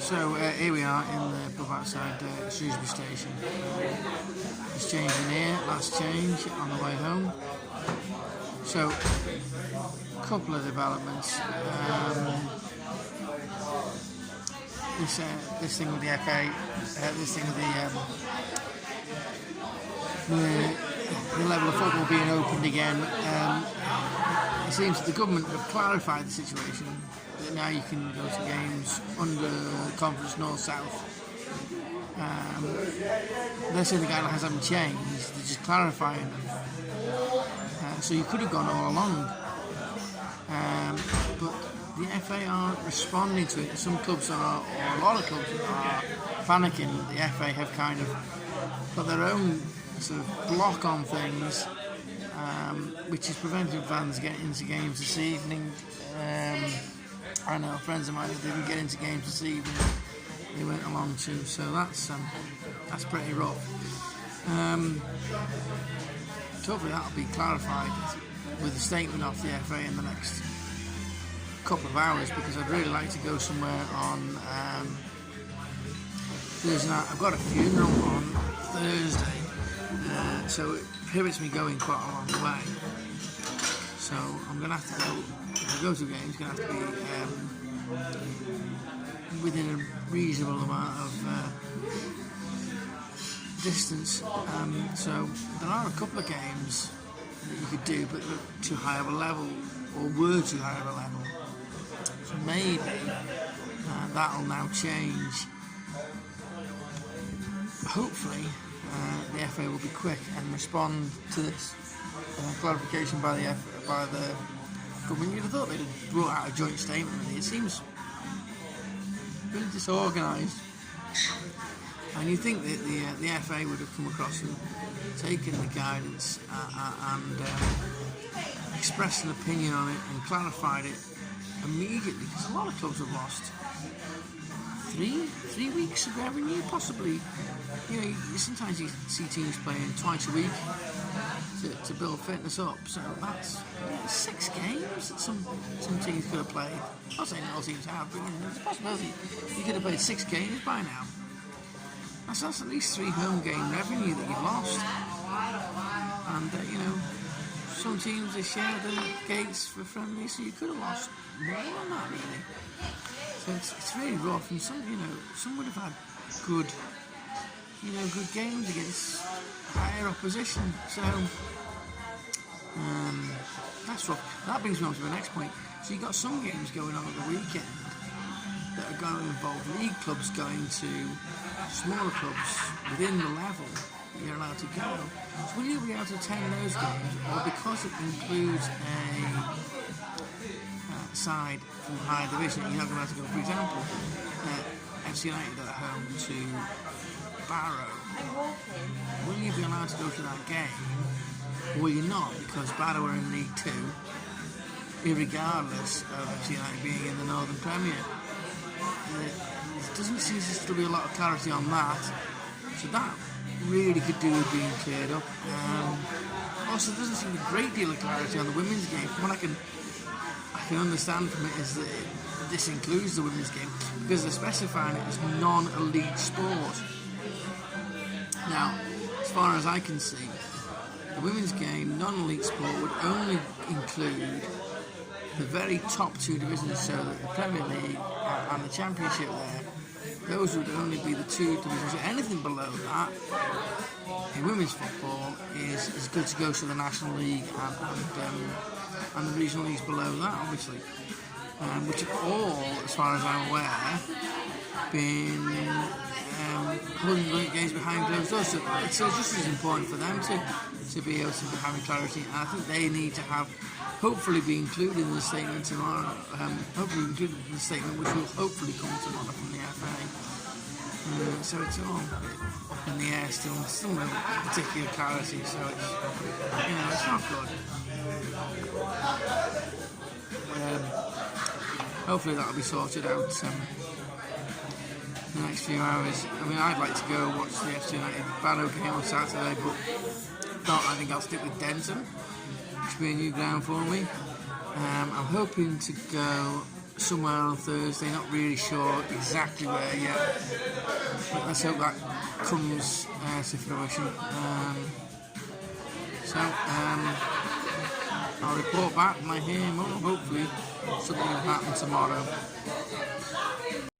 So here we are in the pub outside Shrewsbury Station. Just changing here, last change on the way home. So, a couple of developments. This thing with the FA, this thing with the level of football being opened again. It seems that the government have clarified the situation. That now you can go to games under Conference North-South. They're saying the guidelines haven't changed, they're just clarifying them. So you could have gone all along. But the FA aren't responding to it. Some clubs are, or a lot of clubs are panicking. The FA have kind of got their own sort of block on things, which is preventing fans getting into games this evening. I know friends of mine that didn't get into games this evening, they went along too, so that's pretty rough. So hopefully that'll be clarified with a statement off the FA in the next couple of hours, because I'd really like to go somewhere on Thursday night. I've got a funeral on Thursday, so it prohibits me going quite a long way. So I'm going to have to go, if I go to a game, it's going to have to be within a reasonable amount of distance. So there are a couple of games that you could do, but too high of a level, or were too high of a level. So maybe that'll now change. Hopefully the FA will be quick and respond to this clarification by the government. You'd have thought they'd have brought out a joint statement. Really. It seems really disorganised, and you think that the FA would have come across and taken the guidance and expressed an opinion on it and clarified it immediately, because a lot of clubs have lost 3 weeks of revenue, possibly. You know, sometimes you see teams playing twice a week to build fitness up, so that's 6 games that some teams could have played. I'm not saying all teams have, but there's a possibility you could have played 6 games by now. That's at least 3 home game revenue that you've lost. And some teams, they share the gates for friendly, so you could have lost more than that, really. So it's really rough, and some would have had good games against higher opposition. So that's rough. That brings me on to the next point. So you've got some games going on at the weekend that are going to involve league clubs going to smaller clubs within the level you're allowed to go. So will you be able to attend those games, or because it includes a side from higher division, you're not going to have to go? For example, FC United are at home to Barrow. Will you be allowed to go to that game, or will you not, because Barrow are in League 2, irregardless of FC United being in the Northern Premier? There doesn't seem to be a lot of clarity on that, so that really could do with being cleared up. Also, there doesn't seem a great deal of clarity on the women's game. From what I can understand from it is that this includes the women's game, because they're specifying it as non-elite sport. Now, as far as I can see, the women's game, non-elite sport, would only include the very top 2 divisions, so that the Premier League and the Championship there, those would only be the 2 divisions. Anything below that in women's football is good to go to the National League and the regional leagues below that, obviously, which are all, as far as I'm aware, been holding games behind closed doors. So it's just as important for them to be able to be having clarity, and I think they need to have, hopefully be included in the statement tomorrow, which will hopefully come tomorrow from the FA. So it's all up in the air still no particular clarity, so it's not good. Hopefully that'll be sorted out in the next few hours. I mean, I'd like to go watch the FC United Barrow game on Saturday, but I think I'll stick with Denton, which will be a new ground for me. I'm hoping to go somewhere on Thursday. Not really sure exactly where yet, but let's hope that comes to fruition. I'll report back when I hear more. Hopefully something will happen tomorrow.